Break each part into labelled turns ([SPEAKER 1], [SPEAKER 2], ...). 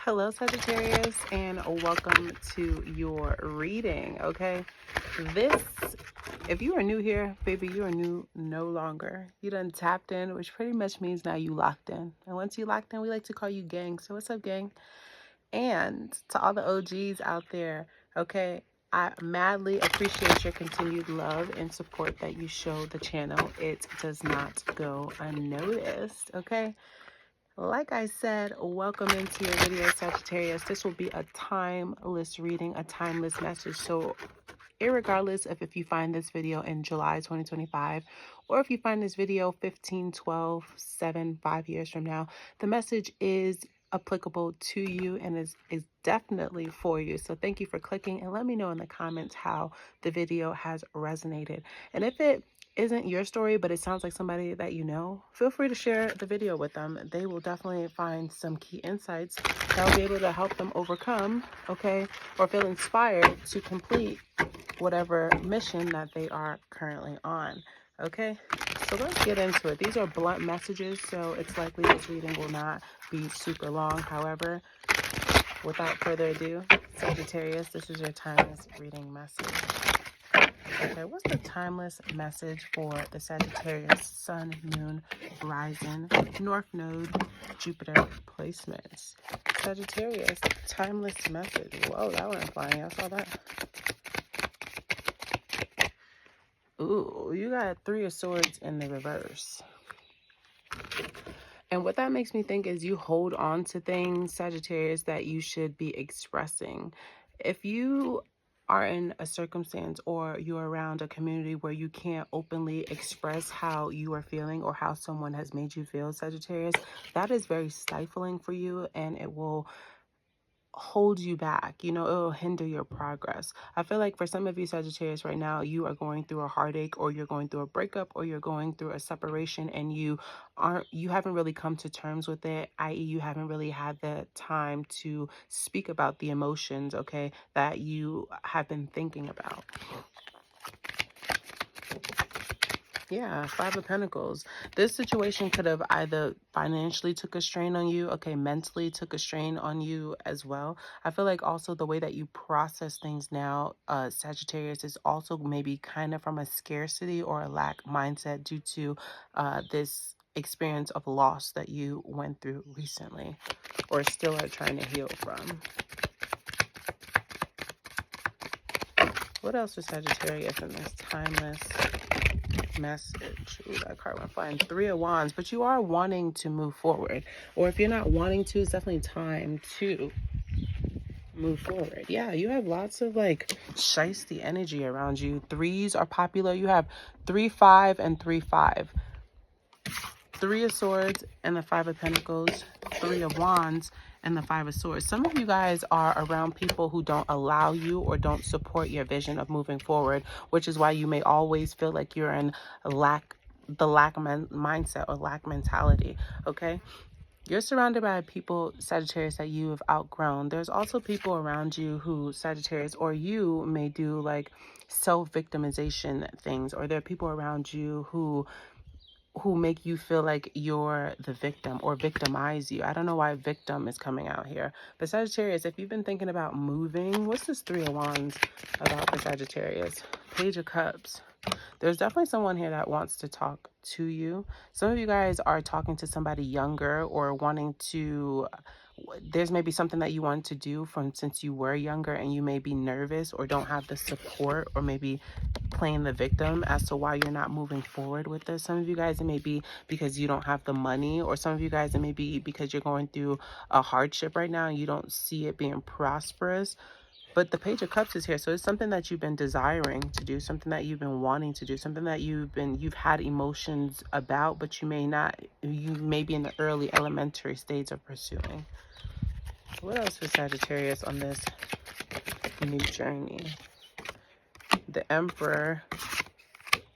[SPEAKER 1] Hello, Sagittarius, and welcome to your reading. Okay, if you are new here, baby, you are new no longer. You done tapped in, which pretty much means now you locked in. And once you locked in, we like to call you gang. So what's up, gang? And to all the OGs out there, okay, I madly appreciate your continued love and support that you show the channel. It does not go unnoticed. Okay. Like I said, welcome into your video, Sagittarius. This will be a timeless reading, a timeless message. So irregardless of if you find this video in July 2025, or if you find this video 15, 12, 7, 5 years from now, the message is applicable to you and is definitely for you. So thank you for clicking, and let me know in the comments how the video has resonated. And if it isn't your story, but it sounds like somebody that you know, feel free to share the video with them. They will definitely find some key insights that will be able to help them overcome, okay, or feel inspired to complete whatever mission that they are currently on. Okay, so let's get into it. These are blunt messages, so it's likely this reading will not be super long. However, without further ado, Sagittarius, this is your timeless reading message. Okay, what's the timeless message for the Sagittarius Sun, Moon, Rising, North Node, Jupiter placements? Sagittarius, timeless message. Whoa, that went flying. I saw that. Ooh, you got Three of Swords in the reverse. And what that makes me think is you hold on to things, Sagittarius, that you should be expressing. If you are in a circumstance or you're around a community where you can't openly express how you are feeling or how someone has made you feel, Sagittarius, that is very stifling for you, and it will hold you back. You know, it will hinder your progress. I feel like for some of you Sagittarius right now, you are going through a heartache, or you're going through a breakup, or you're going through a separation, and you haven't really come to terms with it, i.e. you haven't really had the time to speak about the emotions, okay, that you have been thinking about. Yeah, Five of Pentacles. This situation could have either financially took a strain on you, okay, mentally took a strain on you as well. I feel like also the way that you process things now, Sagittarius, is also maybe kind of from a scarcity or a lack mindset due to this experience of loss that you went through recently or still are trying to heal from. What else was Sagittarius in this timeless message? Ooh, that card went flying. Three of Wands, but you are wanting to move forward, or if you're not wanting to, it's definitely time to move forward. Yeah, you have lots of like shiesty energy around you. Threes are popular. You have 3, 5, and 3, 5. Three of Swords and the Five of Pentacles, Three of Wands and the Five of Swords. Some of you guys are around people who don't allow you or don't support your vision of moving forward, which is why you may always feel like you're in mindset or lack mentality, okay? You're surrounded by people, Sagittarius, that you have outgrown. There's also people around you who, Sagittarius, or you may do like self-victimization things, or there are people around you who make you feel like you're the victim or victimize you. I don't know why victim is coming out here. But Sagittarius, if you've been thinking about moving, what's this Three of Wands about for Sagittarius? Page of Cups. There's definitely someone here that wants to talk to you. Some of you guys are talking to somebody younger or wanting to, there's maybe something that you want to do from since you were younger, and you may be nervous or don't have the support, or maybe playing the victim as to why you're not moving forward with this. Some of you guys, it may be because you don't have the money, or some of you guys, it may be because you're going through a hardship right now and you don't see it being prosperous. But the Page of Cups is here, so it's something that you've been desiring to do, something that you've been wanting to do, something that you've had emotions about, but you may be in the early elementary stage of pursuing. What else for Sagittarius on this new journey? The Emperor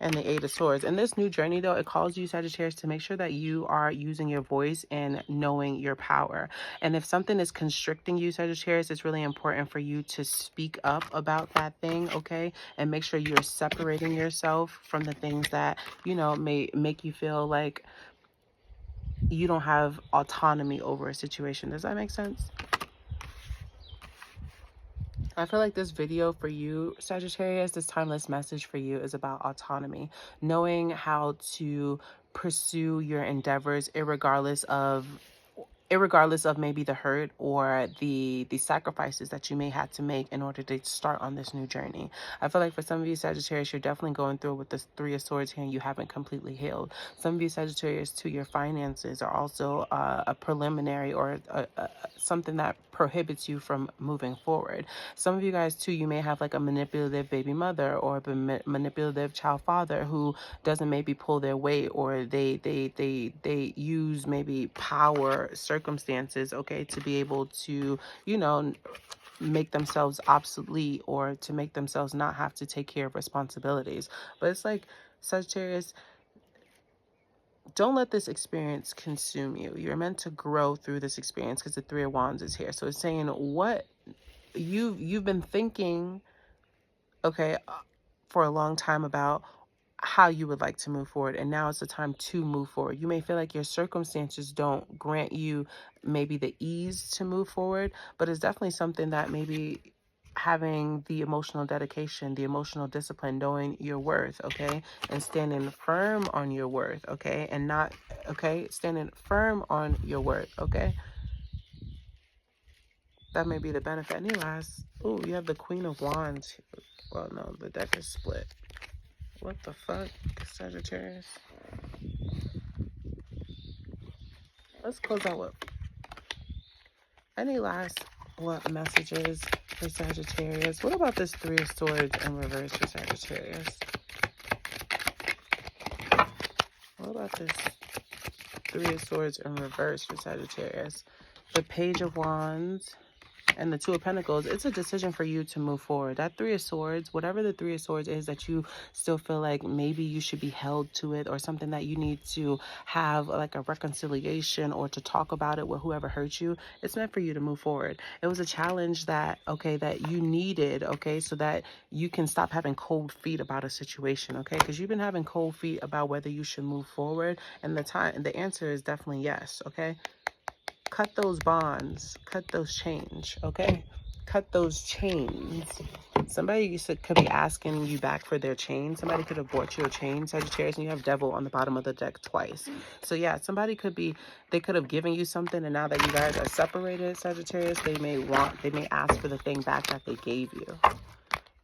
[SPEAKER 1] and the Eight of Swords. In this new journey, though, it calls you, Sagittarius, to make sure that you are using your voice and knowing your power. And if something is constricting you, Sagittarius, it's really important for you to speak up about that thing, okay? And make sure you're separating yourself from the things that, you know, may make you feel like you don't have autonomy over a situation. Does that make sense? I feel like this video for you, Sagittarius, this timeless message for you is about autonomy, knowing how to pursue your endeavors irregardless of maybe the hurt or the sacrifices that you may have to make in order to start on this new journey. I feel like for some of you Sagittarius, you're definitely going through with this Three of Swords here and you haven't completely healed. Some of you Sagittarius too, your finances are also a preliminary or something that prohibits you from moving forward. Some of you guys too, you may have like a manipulative baby mother or a manipulative child father who doesn't maybe pull their weight, or they use maybe power circumstances, okay, to be able to, you know, make themselves obsolete or to make themselves not have to take care of responsibilities. But it's like, Sagittarius, don't let this experience consume you. You're meant to grow through this experience because the Three of Wands is here. So it's saying what you've been thinking, okay, for a long time about how you would like to move forward, and now it's the time to move forward. You may feel like your circumstances don't grant you maybe the ease to move forward, but it's definitely something that maybe having the emotional dedication, the emotional discipline, knowing your worth, okay, and standing firm on your worth, okay, and not, okay, standing firm on your worth, okay, that may be the benefit. Any last, oh, you have the Queen of Wands. Well, no, the deck is split. What the fuck, Sagittarius? Let's close out with any last messages for Sagittarius. What about this Three of Swords in reverse for Sagittarius? What about this Three of Swords in reverse for Sagittarius? The Page of Wands and the Two of Pentacles. It's a decision for you to move forward. That Three of Swords, whatever the Three of Swords is that you still feel like maybe you should be held to it, or something that you need to have like a reconciliation or to talk about it with whoever hurt you, it's meant for you to move forward. It was a challenge that, okay, that you needed, okay, so that you can stop having cold feet about a situation, okay, because you've been having cold feet about whether you should move forward, and the answer is definitely yes, okay. Cut those bonds, cut those chains, okay? Cut those chains. Somebody could be asking you back for their chain. Somebody could have bought you a chain, Sagittarius, and you have Devil on the bottom of the deck twice. So yeah, somebody could be, they could have given you something, and now that you guys are separated, Sagittarius, they may ask for the thing back that they gave you.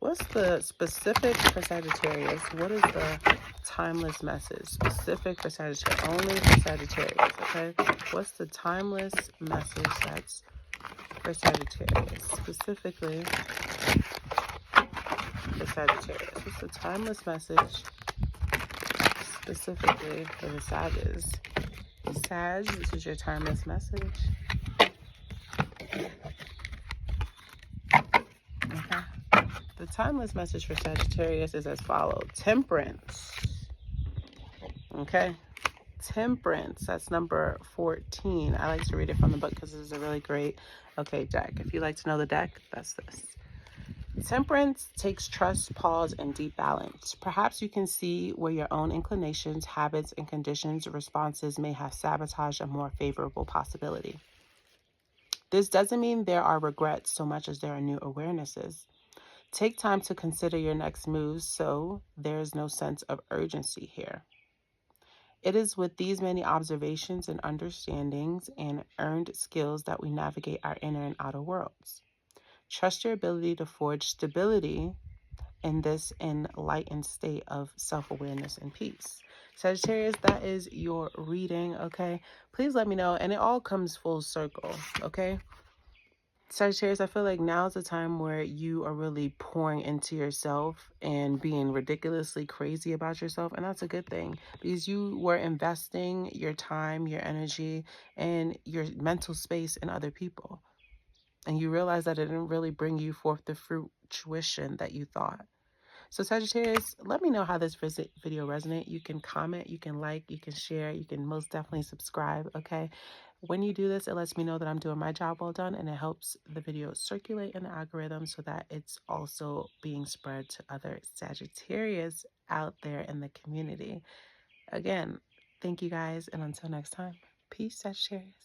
[SPEAKER 1] What's the specific for Sagittarius? What is the timeless message? Specific for Sagittarius. Only for Sagittarius, okay? What's the timeless message that's for Sagittarius? Specifically for Sagittarius. What's the timeless message specifically for the Sages? Sag, this is your timeless message. Okay. The timeless message for Sagittarius is as follows. Temperance. Okay. Temperance. That's number 14. I like to read it from the book because this is a really great, okay, deck. If you like to know the deck, that's this. Temperance takes trust, pause, and deep balance. Perhaps you can see where your own inclinations, habits, and conditions responses may have sabotaged a more favorable possibility. This doesn't mean there are regrets so much as there are new awarenesses. Take time to consider your next moves so there is no sense of urgency here. It is with these many observations and understandings and earned skills that we navigate our inner and outer worlds. Trust your ability to forge stability in this enlightened state of self-awareness and peace. Sagittarius, that is your reading, okay? Please let me know, and it all comes full circle, okay? Sagittarius, I feel like now is the time where you are really pouring into yourself and being ridiculously crazy about yourself. And that's a good thing because you were investing your time, your energy, and your mental space in other people. And you realize that it didn't really bring you forth the fruition that you thought. So Sagittarius, let me know how this video resonates. You can comment, you can like, you can share, you can most definitely subscribe, okay? When you do this, it lets me know that I'm doing my job well done, and it helps the video circulate in the algorithm so that it's also being spread to other Sagittarius out there in the community. Again, thank you guys, and until next time, peace, Sagittarius.